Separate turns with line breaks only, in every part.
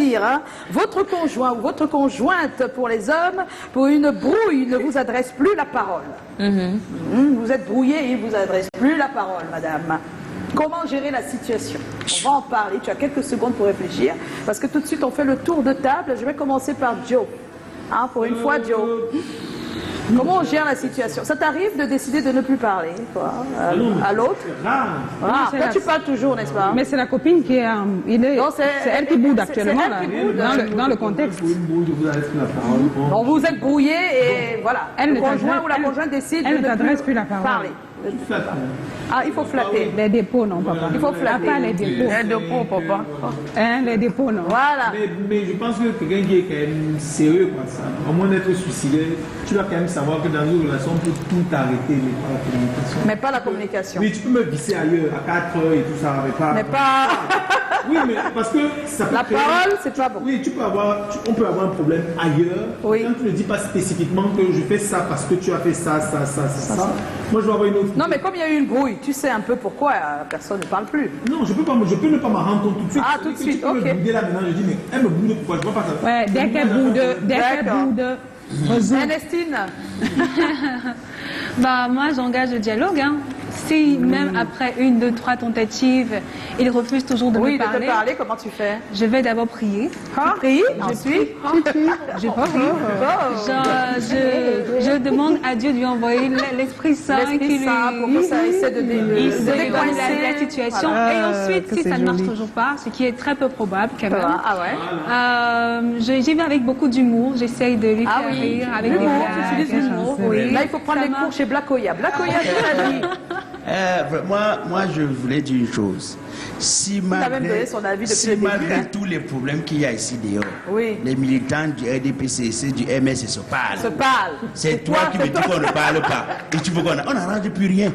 dire, hein, votre conjoint ou votre conjointe pour les hommes, pour une brouille, ne vous adresse plus la parole. Vous êtes brouillé et il ne vous adresse plus la parole, madame. Comment gérer la situation? On va en parler. Tu as quelques secondes pour réfléchir, parce que tout de suite, on fait le tour de table. Je vais commencer par Joe. Hein, pour une fois, Joe. Comment on gère la situation? Ça t'arrive de décider de ne plus parler, toi, à l'autre? Toi, tu parles toujours, n'est-ce pas?
Mais c'est la copine qui est... c'est elle qui boude actuellement, dans le contexte.
Bon, vous êtes brouillé et voilà. Le conjoint ou la conjointe décide de ne plus parler. Ah, il faut flatter.
Les dépôts, non, papa.
Il faut flatter.
Pas les dépôts.
Les dépôts, papa.
Hein, les dépôts, non.
Voilà.
Mais je pense que quelqu'un qui est quand même sérieux, quoi, ça, au moins d'être suicidaire, tu dois quand même savoir que dans une relation, on peut tout arrêter, mais pas la communication.
Mais pas la communication.
Oui, tu peux me visser ailleurs, à 4 heures et tout ça,
mais pas...
Oui, mais parce que ça peut
la parole, c'est pas bon.
Oui, on peut avoir un problème ailleurs.
Oui.
Quand tu ne dis pas spécifiquement que je fais ça parce que tu as fait ça. Moi, je vais avoir une autre.
Non, mais comme il y a eu une brouille, tu sais un peu pourquoi personne ne parle plus.
Non, je peux ne pas m'en rendre compte tout de suite.
Ah, tout de suite,
tu peux me bouder là maintenant, je dis, mais elle me boude pourquoi? Je vois pas ça.
Ouais, dès qu'elle boude,
Ernestine.
Bah, moi, j'engage le dialogue. Hein. Si même après 1, 2, 3 tentatives, il refuse toujours de me parler.
Oui, de te parler, comment tu fais?
Je vais d'abord prier.
Tu pries, ensuite
je prie. Je demande à Dieu de lui envoyer l'Esprit Saint
pour que ça essaie de
décoincer la situation. Et ensuite, si ça ne marche toujours pas, ce qui est très peu probable quand même, j'y vais avec beaucoup d'humour. J'essaye de lui faire rire avec des blagues.
Tu utilises l'humour. Là, il faut prendre les cours chez Blacoya. Blacoya, c'est la vie.
Moi, je voulais dire une chose. Si malgré tous les problèmes qu'il y a ici dehors, les militants du RDPCC, du MS se parlent. C'est toi qui me dis qu'on ne parle pas. Et tu veux qu'on n'arrange plus rien.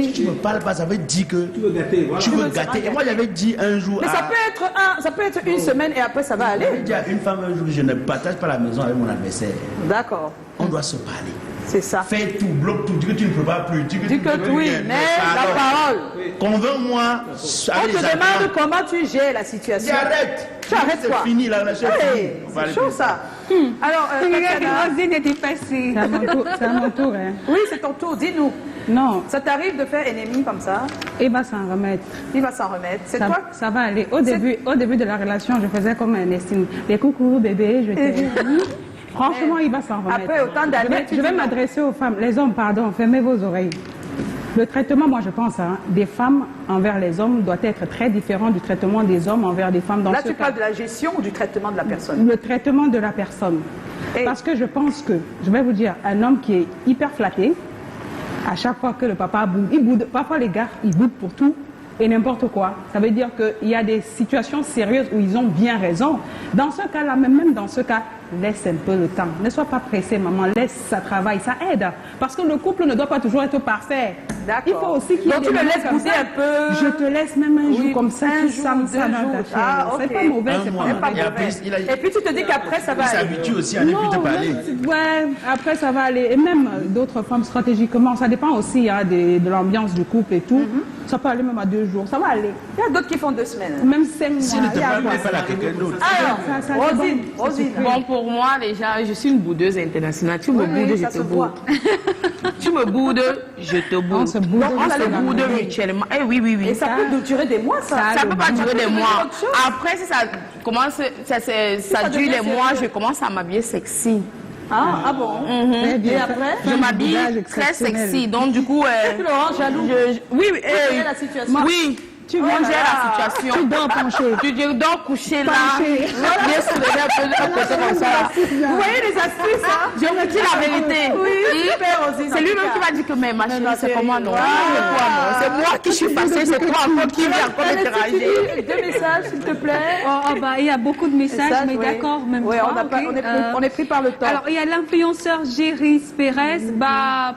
Si tu ne me parles pas, ça veut dire que tu veux gâter. Et moi, j'avais dit un jour.
Mais ça peut être une semaine et après ça va aller.
J'avais dit à une femme un jour, je ne partage pas la maison avec mon adversaire.
D'accord.
On doit se parler.
C'est ça.
Fais tout, bloque tout, dis que tu ne peux pas plus. Dis que
oui, mais la parole.
Convainc-moi.
On te demande comment tu gères la situation. Tu arrêtes quoi?
C'est fini la relation.
C'est chaud ça. Alors,
Rosine est effacée.
C'est à mon tour. Hein.
Oui, c'est ton tour. Dis-nous.
Non.
Ça t'arrive de faire ennemi comme ça?
Il va s'en remettre.
Il va s'en remettre. C'est toi?
Ça va aller. Au début de la relation, je faisais comme un estime. Les coucou bébé, je t'aime. Franchement, il va s'en remettre.
Après autant d'années,
je vais m'adresser aux femmes. Les hommes, pardon, fermez vos oreilles. Le traitement, moi je pense, des femmes envers les hommes doit être très différent du traitement des hommes envers des femmes.
Là, tu parles de la gestion ou du traitement de la personne?
Le traitement de la personne. Parce que je pense que, je vais vous dire, un homme qui est hyper flatté, à chaque fois que le papa boude, il boude. Parfois les gars, ils boudent pour tout et n'importe quoi. Ça veut dire qu'il y a des situations sérieuses où ils ont bien raison. Dans ce cas-là, même dans ce cas, laisse un peu le temps. Ne sois pas pressé, maman. Laisse ça travaille. Ça aide. Parce que le couple ne doit pas toujours être parfait. Il faut aussi qu'il y ait des
tu le laisses bouder un peu.
Je te laisse même un jour comme ça. Tu sens ça dans ta chair. C'est pas mauvais. C'est pas mauvais.
Et puis tu te dis qu'après ça va aller.
Il s'habitue aussi à ne plus te parler.
Ouais, après ça va aller. Et même d'autres femmes stratégiquement, ça dépend aussi de l'ambiance du couple et tout. Ça peut aller même à 2 jours. Ça va aller.
Il y a d'autres qui font 2 semaines.
Même 5 mois.
Si ne te parle pas à quelqu'un d'autre.
Alors, Rosine.
Bon, pour moi, déjà, je suis une boudeuse internationale. Tu me boudes, je te boude. Tu me boudes, je te boude. On se boude mutuellement. Eh oui.
Et ça peut durer des mois, ça.
Ça peut pas durer des mois. Après, si ça commence, ça dure des mois, je commence à m'habiller sexy.
Ah bon? Et après?
Je m'habille très sexy. Donc, du coup.
Tu le rends jaloux?
Oui.
La situation.
Oui. Tu gères la situation.
Tu dors penché.
Tu dors couché là. Bien soulevé un peu de côté comme ça.
Vous voyez les astuces, hein?
Je vous dis la vérité.
Oui,
c'est lui-même qui m'a dit que mais ma chérie, c'est comment non? C'est moi qui suis passée, c'est toi encore qui viens encore interagir.
2 messages, s'il te plaît.
Il y a beaucoup de messages, mais d'accord, même
oui, on est pris par le temps.
Alors, il y a l'influenceur Géris Pérez.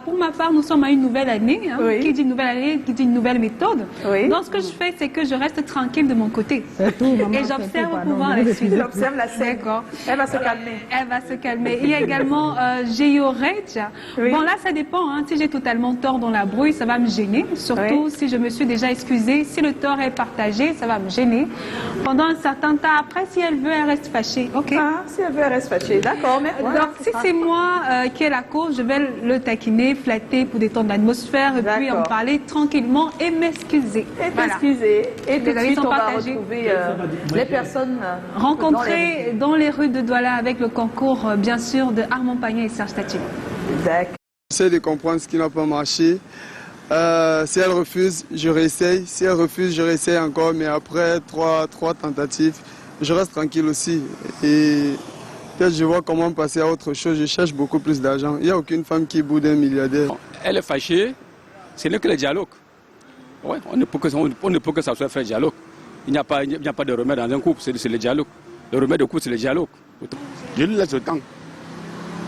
Pour ma part, nous sommes à une nouvelle année. Qui dit nouvelle année, qui dit une nouvelle méthode. Donc, ce que je fais, c'est que je reste tranquille de mon côté. Et j'observe pour pouvoir la suivre.
J'observe la scène. D'accord. Elle va se calmer.
Elle va se calmer. Il y a également Géorège.
Oui.
Bon, là, ça dépend. Hein. Si j'ai totalement tort dans la brouille, ça va me gêner. Surtout si je me suis déjà excusée. Si le tort est partagé, ça va me gêner. Pendant un certain temps, après, si elle veut, elle reste fâchée. OK.
Ah, si elle veut, elle reste fâchée. D'accord. Mais voilà,
donc, si c'est moi qui ai la cause, je vais le taquiner, flatter pour détendre l'atmosphère et puis en parler tranquillement et m'excuser.
Et t'excuser. Et tout de suite, on va retrouver les personnes
rencontrées dans les rues de Douala avec le concours, bien sûr, de Armand Pagnet et Serge Tati.
D'accord.
J'essaie de comprendre ce qui n'a pas marché. Si elle refuse, je réessaye. Si elle refuse, je réessaye encore. Mais après trois tentatives, je reste tranquille aussi. Et peut-être je vois comment passer à autre chose. Je cherche beaucoup plus d'argent. Il n'y a aucune femme qui boude un milliardaire.
Elle est fâchée. Ce n'est que le dialogue. Ouais, on ne peut que ça soit fait dialogue. Il n'y a pas de remède dans un couple, c'est le dialogue. Le remède de couple, c'est le dialogue.
Je lui laisse le temps.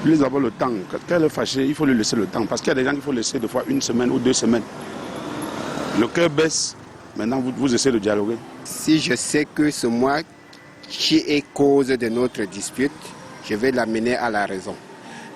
Je lui laisse d'abord le temps. Quand elle est fâchée, il faut lui laisser le temps. Parce qu'il y a des gens qu'il faut laisser des fois 1 semaine ou 2 semaines. Le cœur baisse. Maintenant, vous essayez de dialoguer.
Si je sais que c'est moi qui est cause de notre dispute, je vais l'amener à la raison.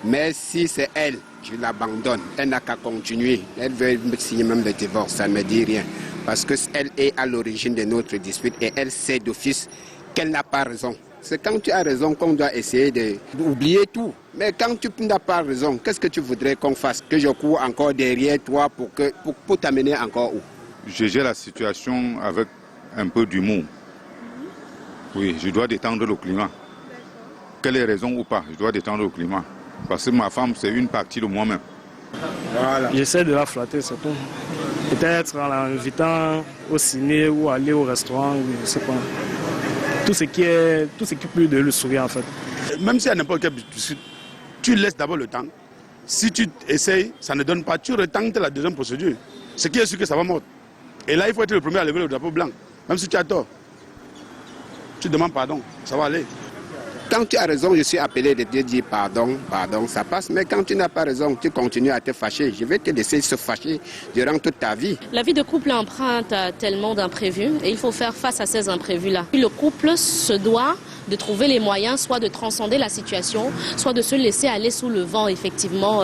Mais si c'est elle, je l'abandonne. Elle n'a qu'à continuer. Elle veut signer même le divorce, ça ne me dit rien. Parce qu'elle est à l'origine de notre dispute et elle sait d'office qu'elle n'a pas raison. C'est quand tu as raison qu'on doit essayer d'oublier tout. Mais quand tu n'as pas raison, qu'est-ce que tu voudrais qu'on fasse? Que je cours encore derrière toi pour t'amener encore où?
Je gère la situation avec un peu d'humour. Oui, je dois détendre le climat. Quelle est raison ou pas, je dois détendre le climat. Parce que ma femme, c'est une partie de moi-même.
Voilà. J'essaie de la flatter, c'est tout. Peut-être en l'invitant au ciné ou aller au restaurant, ou je sais pas. Tout ce qui peut de le sourire en fait.
Même si à n'importe quel but, tu laisses d'abord le temps. Si tu essayes, ça ne donne pas, tu retentes la deuxième procédure. Ce qui est sûr que ça va mordre. Et là, il faut être le premier à lever le drapeau blanc. Même si tu as tort. Tu demandes pardon, ça va aller.
Quand tu as raison, je suis appelé de te dire pardon, ça passe. Mais quand tu n'as pas raison, tu continues à te fâcher. Je vais te laisser se fâcher durant toute ta vie.
La vie de couple emprunte tellement d'imprévus et il faut faire face à ces imprévus-là. Le couple se doit de trouver les moyens, soit de transcender la situation, soit de se laisser aller sous le vent, effectivement,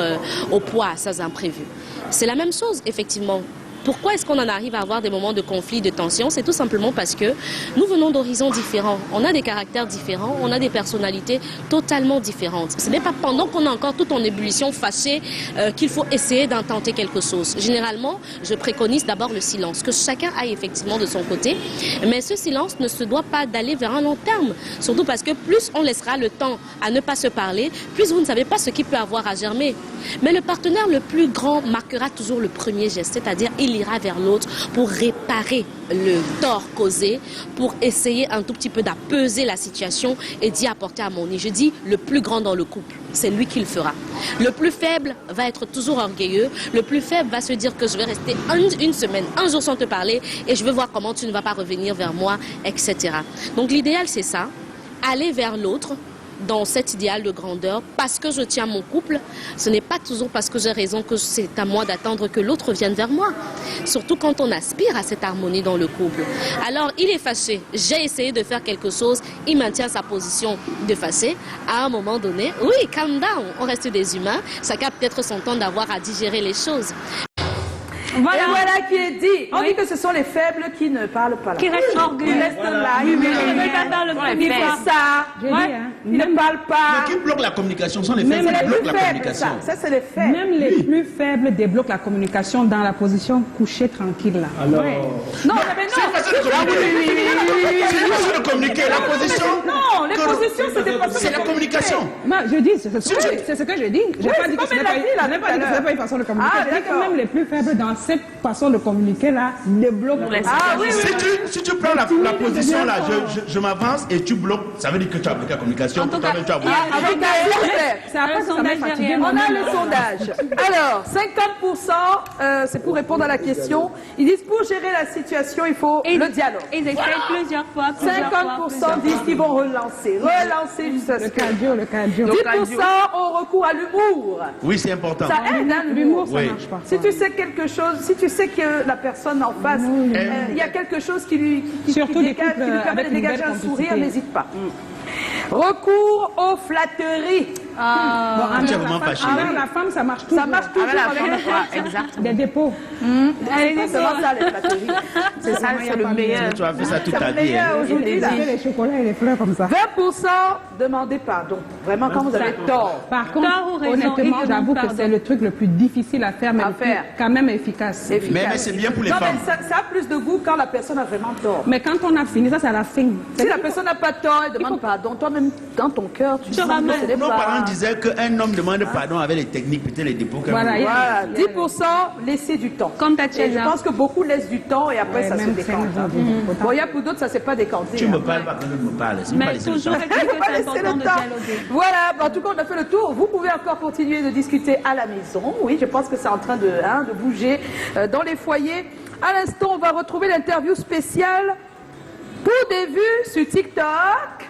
au poids à ces imprévus. C'est la même chose, effectivement. Pourquoi est-ce qu'on en arrive à avoir des moments de conflit, de tension? C'est tout simplement parce que nous venons d'horizons différents. On a des caractères différents, on a des personnalités totalement différentes. Ce n'est pas pendant qu'on est encore tout en ébullition, fâché, qu'il faut essayer d'intenter quelque chose. Généralement, je préconise d'abord le silence, que chacun aille effectivement de son côté. Mais ce silence ne se doit pas d'aller vers un long terme. Surtout parce que plus on laissera le temps à ne pas se parler, plus vous ne savez pas ce qui peut avoir à germer. Mais le partenaire le plus grand marquera toujours le premier geste, c'est-à-dire il ira vers l'autre pour réparer le tort causé, pour essayer un tout petit peu d'apaiser la situation et d'y apporter harmonie. Je dis le plus grand dans le couple, c'est lui qui le fera. Le plus faible va être toujours orgueilleux, le plus faible va se dire que je vais rester une semaine, un jour sans te parler et je veux voir comment tu ne vas pas revenir vers moi, etc. Donc l'idéal c'est ça, aller vers l'autre, dans cet idéal de grandeur, parce que je tiens mon couple, ce n'est pas toujours parce que j'ai raison que c'est à moi d'attendre que l'autre vienne vers moi. Surtout quand on aspire à cette harmonie dans le couple. Alors, il est fâché, j'ai essayé de faire quelque chose, il maintient sa position de fâché. À un moment donné, oui, calm down, on reste des humains, chacun peut-être son temps d'avoir à digérer les choses.
Voilà. Et voilà qui est dit. On dit que ce sont les faibles qui ne parlent pas.
Qui restent orgueilleux.
Qui restent là. Ils ne veulent pas faire le premier pas. Ça. Ils ne parlent pas.
Mais qui bloque la communication sont les faibles qui bloquent la communication.
Ça, c'est les faibles.
Même les plus faibles débloquent la communication dans la position couchée tranquille là.
Alors. Non, mais non.
C'est une façon de communiquer. C'est une façon de communiquer. La position.
Non, les positions, c'est des façons.
C'est la communication.
Je dis, c'est ce que je dis. Je n'ai pas dit que ce n'est pas une façon de communiquer. Je dis que même les plus faibles dans cette façon de communiquer là débloque.
Si tu prends la position là, je m'avance et tu bloques, ça veut dire que tu as bloqué la communication.
En tout cas, on a le sondage. Alors, 50%, c'est pour répondre à la question. Ils disent pour gérer la situation, il faut le dialogue.
Ils essayent plusieurs fois.
50% disent qu'ils vont relancer. relancer juste
le cardio.
10% ont recours à l'humour.
Oui, c'est important.
Ça aide, hein,
l'humour, ça marche pas.
Si tu sais quelque chose, si tu sais que la personne en face, il y a quelque chose qui lui permet de dégager un sourire, n'hésite pas. Recours aux flatteries.
La femme, ça marche toujours.
Ça marche toujours avec
des dépôts.
C'est exactement ça, les flatteries.
C'est ça, c'est le meilleur.
Tu as fait ça toute ta vie.
Aujourd'hui, les chocolats et les fleurs comme ça.
20% demandez pardon. Vraiment, quand vous avez tort.
Par contre, honnêtement, j'avoue que c'est le truc le plus difficile à faire, mais quand même efficace.
Mais c'est bien pour les femmes.
Ça a plus de goût quand la personne a vraiment tort.
Mais quand on a fini, ça, c'est à la fin.
Si la personne n'a pas tort, elle demande pardon. Toi-même, dans ton cœur, tu te sens que
nos parents disaient qu'un homme demande pardon avec les techniques, peut-être les dépôts.
Voilà, 10% laisser du temps.
Comme Tatiana.
Je pense que beaucoup laissent du temps et après ça se décante. Bon, il y a pour d'autres, ça ne s'est pas décanté.
Tu me parles pas quand je me parle.
Mais toujours c'est important de dialoguer.
Voilà, en tout cas, on a fait le tour. Vous pouvez encore continuer de discuter à la maison. Oui, je pense que c'est en train de bouger dans les foyers. À l'instant, on va retrouver l'interview spéciale pour des vues sur TikTok.